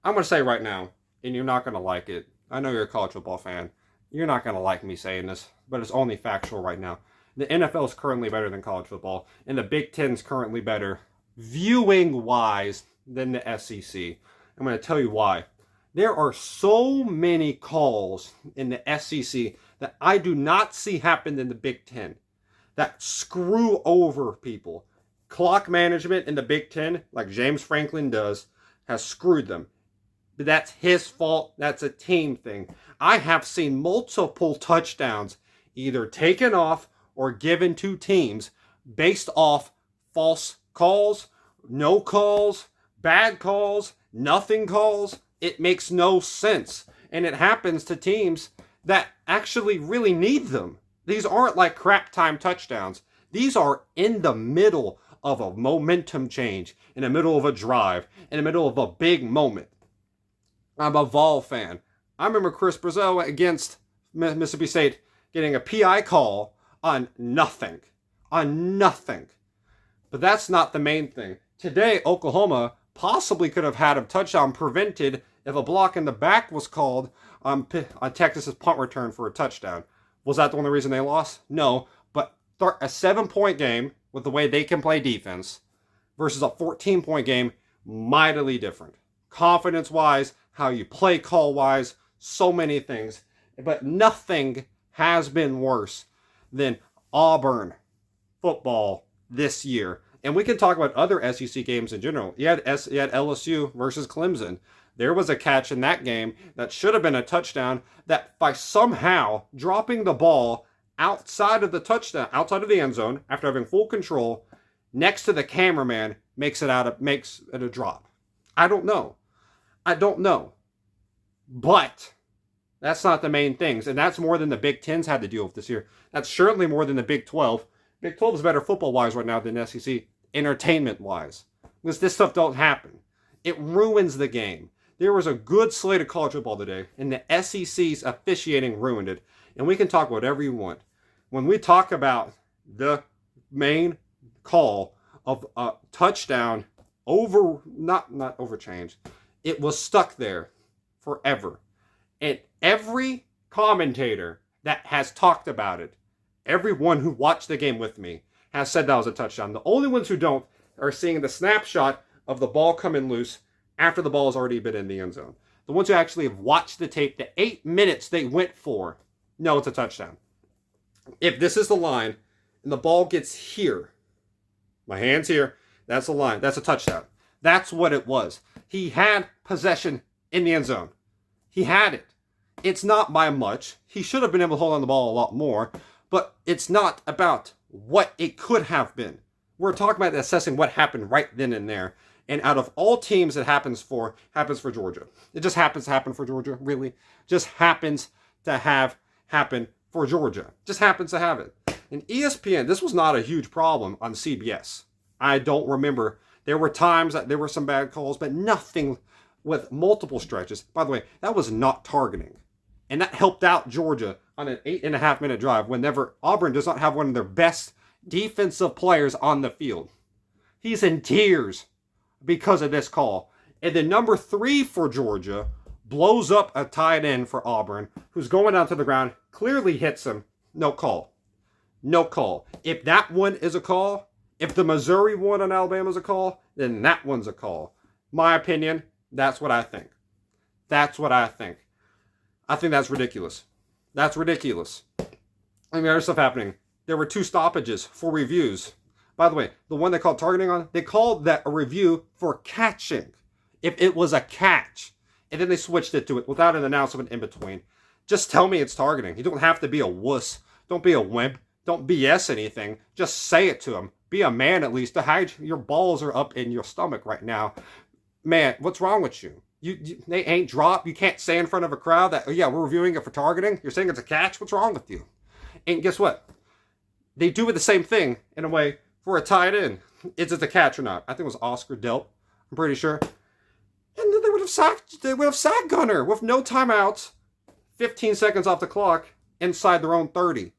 I'm going to say right now, and you're not going to like it. I know you're a college football fan. You're not going to like me saying this, but it's only factual right now. The NFL is currently better than college football, and the Big Ten is currently better, viewing wise, than the SEC. I'm going to tell you why. There are so many calls in the SEC that I do not see happen in the Big Ten that screw over people. Clock management in the Big Ten, like James Franklin does, has screwed them. But that's his fault. That's a team thing. I have seen multiple touchdowns either taken off or given to teams based off false calls, no calls, bad calls, nothing calls. It makes no sense. And it happens to teams that actually really need them. These aren't like crap time touchdowns. These are in the middle of a momentum change, in the middle of a drive, in the middle of a big moment. I'm a Vol fan. I remember Chris Brazil against Mississippi State getting a PI call on nothing. On nothing. But that's not the main thing. Today, Oklahoma possibly could have had a touchdown prevented if a block in the back was called on Texas's punt return for a touchdown. Was that the only reason they lost? No. But a 7-point game with the way they can play defense versus a 14-point game, mightily different. Confidence-wise, how you play call-wise, so many things. But nothing has been worse than Auburn football this year. And we can talk about other SEC games in general. You had LSU versus Clemson. There was a catch in that game that should have been a touchdown that by somehow dropping the ball outside of the touchdown, outside of the end zone, after having full control, next to the cameraman, makes it a drop. I don't know. But that's not the main things. And that's more than the Big Ten's had to deal with this year. That's certainly more than the Big 12. Big 12 is better football-wise right now than the SEC, entertainment-wise. Because this stuff don't happen. It ruins the game. There was a good slate of college football today, and the SEC's officiating ruined it. And we can talk whatever you want. When we talk about the main call of a touchdown not overchanged, it was stuck there forever. And every commentator that has talked about it, everyone who watched the game with me, has said that was a touchdown. The only ones who don't are seeing the snapshot of the ball coming loose after the ball has already been in the end zone. The ones who actually have watched the tape, the 8 minutes they went for, no, it's a touchdown. If this is the line and the ball gets here, my hand's here, that's the line, that's a touchdown. That's what it was. He had possession in the end zone. He had it. It's not by much. He should have been able to hold on the ball a lot more, but it's not about what it could have been. We're talking about assessing what happened right then and there. And out of all teams it happens for Georgia. It just happens to happen for Georgia, really. Just happens to have happened for Georgia. Just happens to have it. And ESPN, this was not a huge problem on CBS. I don't remember. There were times that there were some bad calls, but nothing with multiple stretches. By the way, that was not targeting. And that helped out Georgia on an 8.5-minute drive whenever Auburn does not have one of their best defensive players on the field. He's in tears because of this call. And then number 3 for Georgia blows up a tight end for Auburn, who's going down to the ground, clearly hits him. No call. No call. If that one is a call, if the Missouri one on Alabama is a call, then that one's a call. My opinion, that's what I think. That's what I think. I think that's ridiculous. That's ridiculous. I mean, there's stuff happening. There were 2 stoppages for reviews. By the way, the one they called targeting on, they called that a review for catching. If it was a catch. And then they switched it to it without an announcement in between. Just tell me it's targeting. You don't have to be a wuss. Don't be a wimp. Don't BS anything. Just say it to them. Be a man at least. To hide your balls are up in your stomach right now. Man, what's wrong with you? They ain't dropped. You can't say in front of a crowd that, oh yeah, we're reviewing it for targeting. You're saying it's a catch? What's wrong with you? And guess what? They do it the same thing in a way for a tight end. Is it a catch or not? I think it was Oscar Delp. I'm pretty sure. And then they would have sacked Gunner with no timeouts, 15 seconds off the clock, inside their own 30.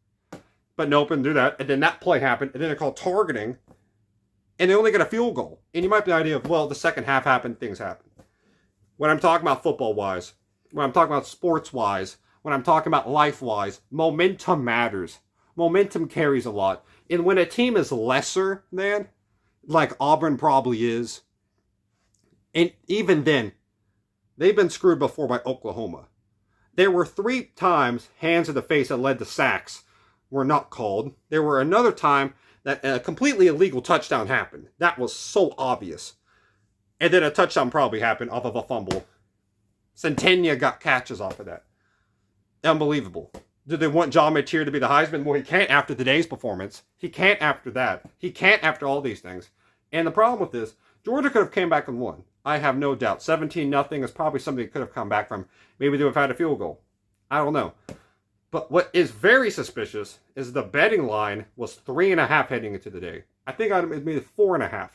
But nope, and do that. And then that play happened, and then they're called targeting, and they only get a field goal. And you might be the idea of, well, the second half happened, things happened. When I'm talking about football-wise, when I'm talking about sports-wise, when I'm talking about life-wise, momentum matters. Momentum carries a lot. And when a team is lesser than, like Auburn probably is, and even then, they've been screwed before by Oklahoma. There were 3 times hands in the face that led to sacks were not called. There were another time that a completely illegal touchdown happened. That was so obvious. And then a touchdown probably happened off of a fumble. Centennia got catches off of that. Unbelievable. Do they want John Mateer to be the Heisman? Well, he can't after today's performance. He can't after that. He can't after all these things. And the problem with this, Georgia could have came back and won. I have no doubt. 17-0 is probably something they could have come back from. Maybe they would have had a field goal. I don't know. But what is very suspicious is the betting line was 3.5 heading into the day. I think I made it 4.5.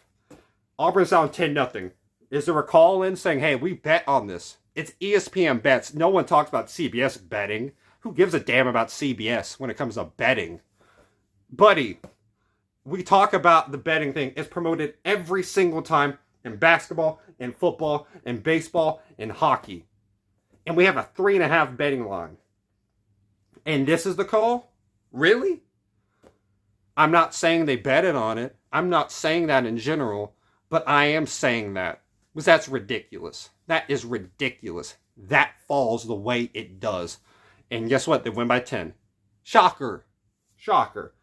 Auburn's down 10-0. Is there a call in saying, hey, we bet on this? It's ESPN bets. No one talks about CBS betting. Who gives a damn about CBS when it comes to betting? Buddy, we talk about the betting thing. It's promoted every single time in basketball, in football, in baseball, in hockey. And we have a 3.5 betting line. And this is the call? Really? I'm not saying they betted on it. I'm not saying that in general. But I am saying that. Because that's ridiculous. That is ridiculous. That falls the way it does. And guess what? They win by 10. Shocker. Shocker.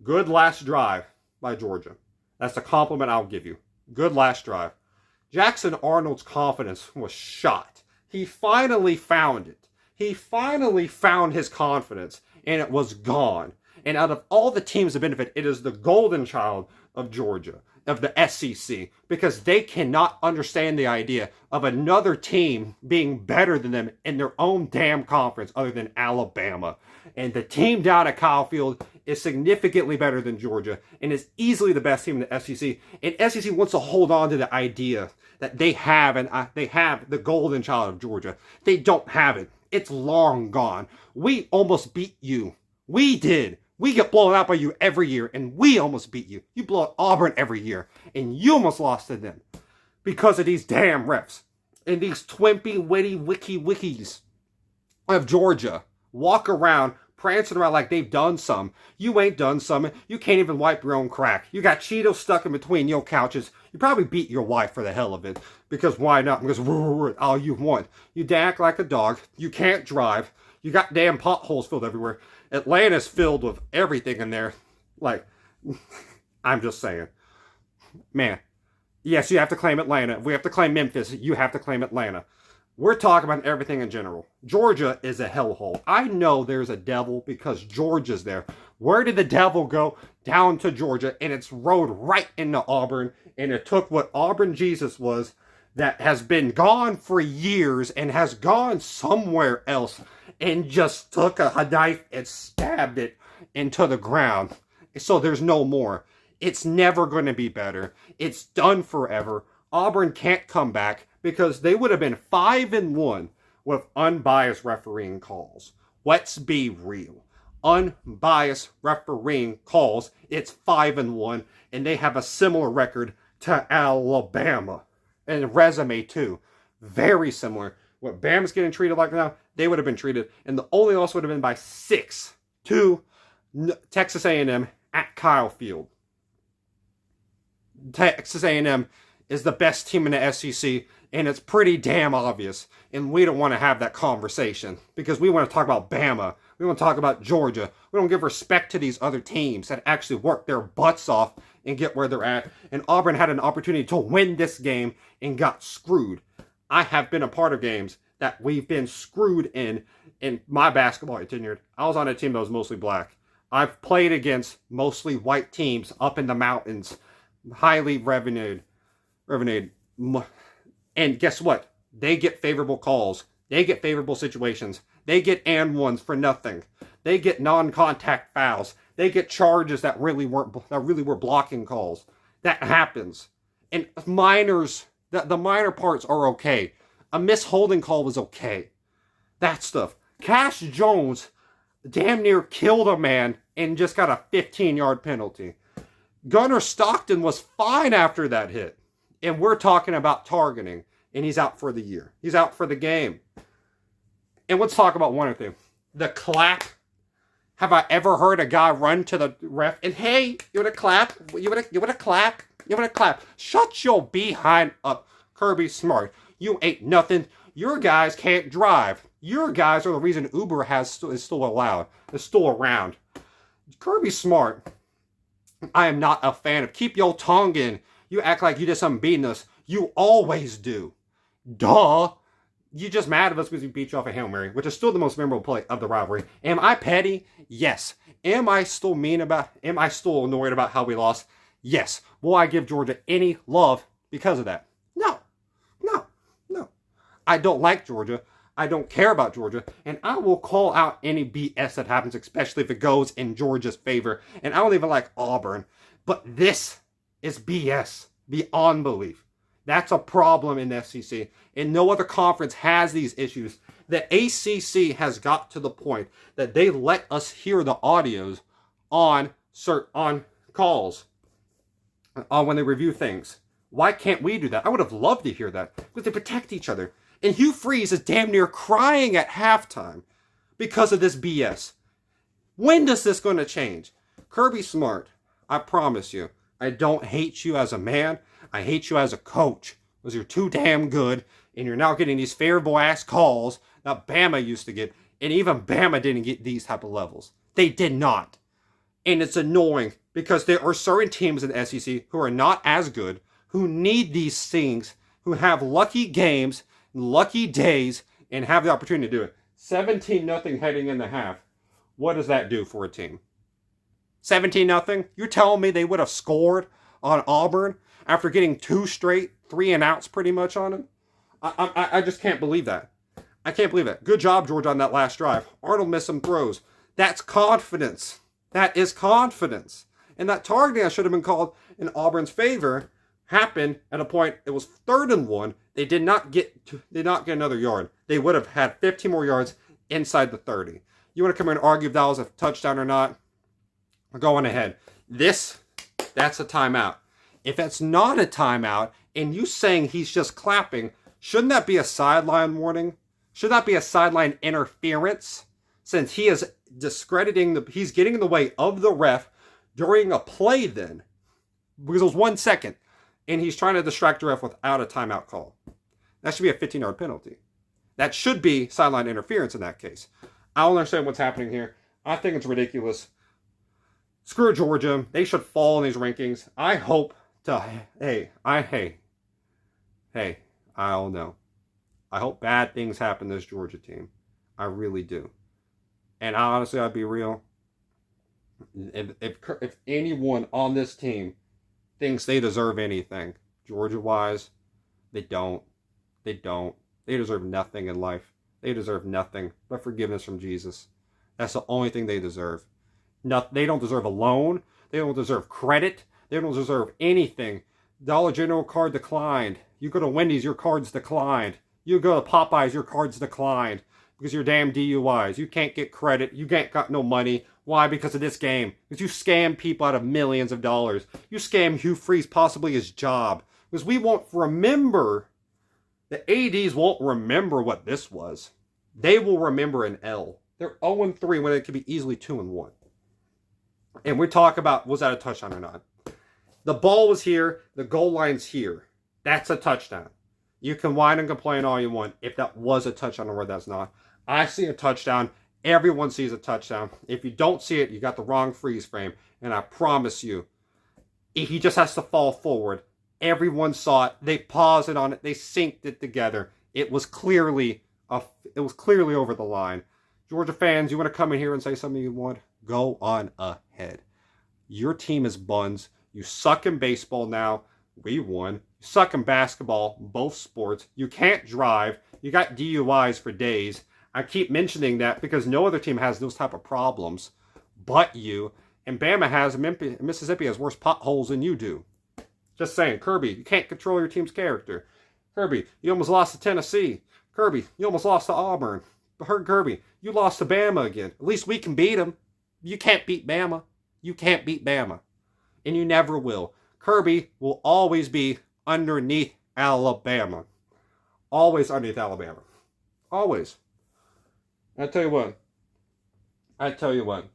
Good last drive by Georgia. That's the compliment I'll give you. Good last drive. Jackson Arnold's confidence was shot. He finally found it. He finally found his confidence, and it was gone. And out of all the teams that benefit, it is the golden child of Georgia, of the SEC, because they cannot understand the idea of another team being better than them in their own damn conference other than Alabama. And the team down at Kyle Field is significantly better than Georgia and is easily the best team in the SEC. And SEC wants to hold on to the idea that they have the golden child of Georgia. They don't have it. It's long gone. We almost beat you. We did. We get blown out by you every year, and we almost beat you. You blow out Auburn every year, and you almost lost to them because of these damn refs and these twimpy, witty, wikis of Georgia walk around prancing around like they've done some. You ain't done some. You can't even wipe your own crack. You got Cheetos stuck in between your couches. You probably beat your wife for the hell of it. Because why not? Because all you want. You act like a dog. You can't drive. You got damn potholes filled everywhere. Atlanta's filled with everything in there. Like, I'm just saying. Man. Yes, you have to claim Atlanta. If we have to claim Memphis, you have to claim Atlanta. We're talking about everything in general. Georgia is a hellhole. I know there's a devil because Georgia's there. Where did the devil go? Down to Georgia, and it's rode right into Auburn, and it took what Auburn Jesus was that has been gone for years and has gone somewhere else and just took a knife and stabbed it into the ground. So there's no more. It's never going to be better. It's done forever. Auburn can't come back because they would have been 5-1 with unbiased refereeing calls. Let's be real. Unbiased refereeing calls, it's 5-1, and they have a similar record to Alabama. And resume too. Very similar. What Bama's getting treated like now, they would have been treated. And the only loss would have been by 6 to Texas A&M at Kyle Field. Texas A&M is the best team in the SEC, and it's pretty damn obvious. And we don't want to have that conversation because we want to talk about Bama. We want to talk about Georgia. We don't give respect to these other teams that actually work their butts off and get where they're at. And Auburn had an opportunity to win this game and got screwed. I have been a part of games that we've been screwed in my basketball tenure. I was on a team that was mostly black. I've played against mostly white teams up in the mountains, highly revenued. And guess what? They get favorable calls. They get favorable situations. They get and ones for nothing. They get non-contact fouls. They get charges that really were blocking calls. That happens. And minors, the minor parts are okay. A misholding call was okay. That stuff. Cash Jones damn near killed a man and just got a 15-yard penalty. Gunnar Stockton was fine after that hit. And we're talking about targeting. and he's out for the year. He's out for the game. And let's talk about one other thing. The clap. Have I ever heard a guy run to the ref and, hey, you want to clap? You want to clap? You want to clap? Shut your behind up, Kirby Smart. You ain't nothing. Your guys can't drive. Your guys are the reason Uber is still allowed. Is still around. Kirby Smart, I am not a fan of. Keep your tongue in. You act like you did something beating us. You always do. Duh. You just mad at us because we beat you off a Hail Mary, which is still the most memorable play of the rivalry. Am I petty? Yes. Am I still annoyed about how we lost? Yes. Will I give Georgia any love because of that? No. I don't like Georgia. I don't care about Georgia. And I will call out any BS that happens, especially if it goes in Georgia's favor. And I don't even like Auburn. But this is BS beyond belief. That's a problem in the SEC. And no other conference has these issues. The ACC has got to the point that they let us hear the audios on calls when they review things. Why can't we do that? I would have loved to hear that because they protect each other. And Hugh Freeze is damn near crying at halftime because of this BS. When is this going to change? Kirby Smart, I promise you, I don't hate you as a man. I hate you as a coach because you're too damn good and you're now getting these favorable ass calls that Bama used to get. And even Bama didn't get these type of levels. They did not. And it's annoying because there are certain teams in the SEC who are not as good, who need these things, who have lucky games, lucky days, and have the opportunity to do it. 17-0 heading in the half. What does that do for a team? 17-0? You're telling me they would have scored on Auburn after getting 2 straight 3-and-outs pretty much on them? I just can't believe that. I can't believe it. Good job, Georgia, on that last drive. Arnold missed some throws. That's confidence. That is confidence. And that targeting that should have been called in Auburn's favor happened at a point. It was 3rd and 1. They did not get another yard. They would have had 15 more yards inside the 30. You want to come here and argue if that was a touchdown or not? We're going ahead. That's a timeout. If it's not a timeout and you saying he's just clapping, shouldn't that be a sideline warning? Should that be a sideline interference? Since he is he's getting in the way of the ref during a play then. Because it was 1 second. And he's trying to distract the ref without a timeout call. That should be a 15-yard penalty. That should be sideline interference in that case. I don't understand what's happening here. I think it's ridiculous. Screw Georgia. They should fall in these rankings. I hope to... I don't know. I hope bad things happen to this Georgia team. I really do. And honestly, I'll be real. If anyone on this team thinks they deserve anything, Georgia-wise, they don't. They don't. They deserve nothing in life. They deserve nothing but forgiveness from Jesus. That's the only thing they deserve. They don't deserve a loan. They don't deserve credit. They don't deserve anything. Dollar General card declined. You go to Wendy's, your card's declined. You go to Popeyes, your card's declined. Because you're damn DUIs. You can't get credit. You ain't got no money. Why? Because of this game. Because you scam people out of millions of dollars. You scam Hugh Freeze possibly his job. Because we won't remember. The ADs won't remember what this was. They will remember an L. They're 0-3 when it could be easily 2-1. And we talk about, was that a touchdown or not? The ball was here. The goal line's here. That's a touchdown. You can whine and complain all you want if that was a touchdown or whether that's not. I see a touchdown. Everyone sees a touchdown. If you don't see it, you got the wrong freeze frame. And I promise you, if he just has to fall forward, everyone saw it. They paused it on it. They synced it together. It was clearly over the line. Georgia fans, you want to come in here and say something you want? Go on ahead. Your team is buns. You suck in baseball now. We won. You suck in basketball, both sports. You can't drive. You got DUIs for days. I keep mentioning that because no other team has those type of problems but you. And Mississippi has worse potholes than you do. Just saying, Kirby, you can't control your team's character. Kirby, you almost lost to Tennessee. Kirby, you almost lost to Auburn. Kirby, you lost to Bama again. At least we can beat them. You can't beat Bama. You can't beat Bama. And you never will. Kirby will always be underneath Alabama. Always underneath Alabama. Always. I tell you what. I tell you what.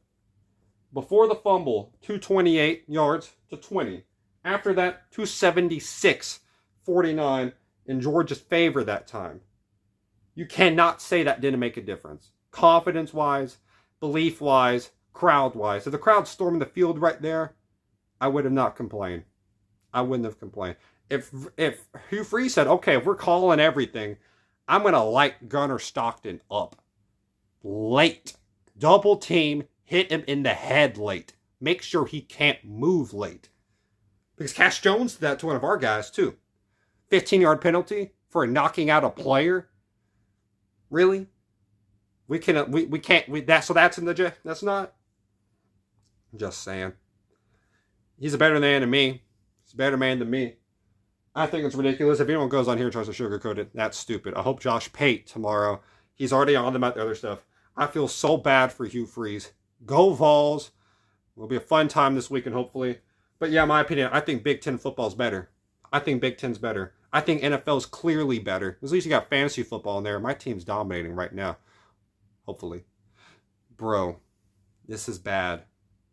Before the fumble, 228 yards to 20. After that, 276, 49 in Georgia's favor that time. You cannot say that didn't make a difference. Confidence-wise, belief-wise, crowd-wise. If the crowd storming the field right there, I would have not complained. I wouldn't have complained. If Hugh Freeze said, okay, if we're calling everything, I'm going to light Gunnar Stockton up. Late. Double team, hit him in the head late. Make sure he can't move late. Because Cash Jones did that to one of our guys, too. 15-yard penalty for knocking out a player. Really? We can't. That's in the. That's not. Just saying. He's a better man than me. He's a better man than me. I think it's ridiculous. If anyone goes on here and tries to sugarcoat it, that's stupid. I hope Josh Pate tomorrow. He's already on about the other stuff. I feel so bad for Hugh Freeze. Go Vols. It'll be a fun time this weekend, hopefully. But yeah, my opinion, I think Big Ten football's better. I think Big Ten's better. I think NFL's clearly better. At least you got fantasy football in there. My team's dominating right now. Hopefully. Bro, this is bad.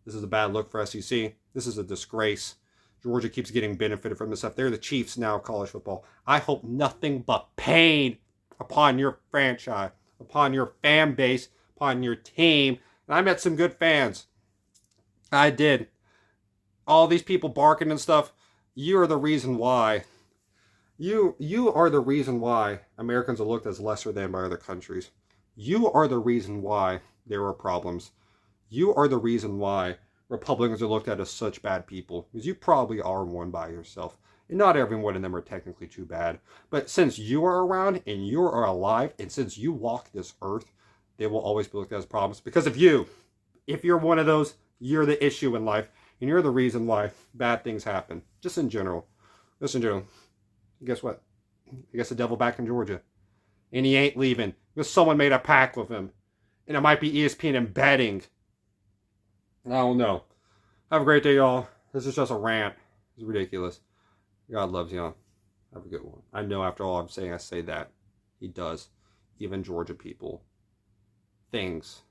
This is a bad look for SEC. This is a disgrace. Georgia keeps getting benefited from this stuff. They're the Chiefs now of college football. I hope nothing but pain upon your franchise, upon your fan base, upon your team. And I met some good fans. I did. All these people barking and stuff, you are the reason why. You are the reason why Americans are looked as lesser than by other countries. You are the reason why there are problems. You are the reason why Republicans are looked at as such bad people. Because you probably are one by yourself. And not every one of them are technically too bad. But since you are around and you are alive, and since you walk this earth, they will always be looked at as problems. Because of you. If you're one of those, you're the issue in life. And you're the reason why bad things happen. Just in general. Just in general. Guess what? I guess the devil back in Georgia. And he ain't leaving. Because someone made a pact with him. And it might be ESPN embedding. I don't know. Have a great day, y'all. This is just a rant. It's ridiculous. God loves y'all. Have a good one. I know after all I'm saying, I say that. He does. Even Georgia people. Things.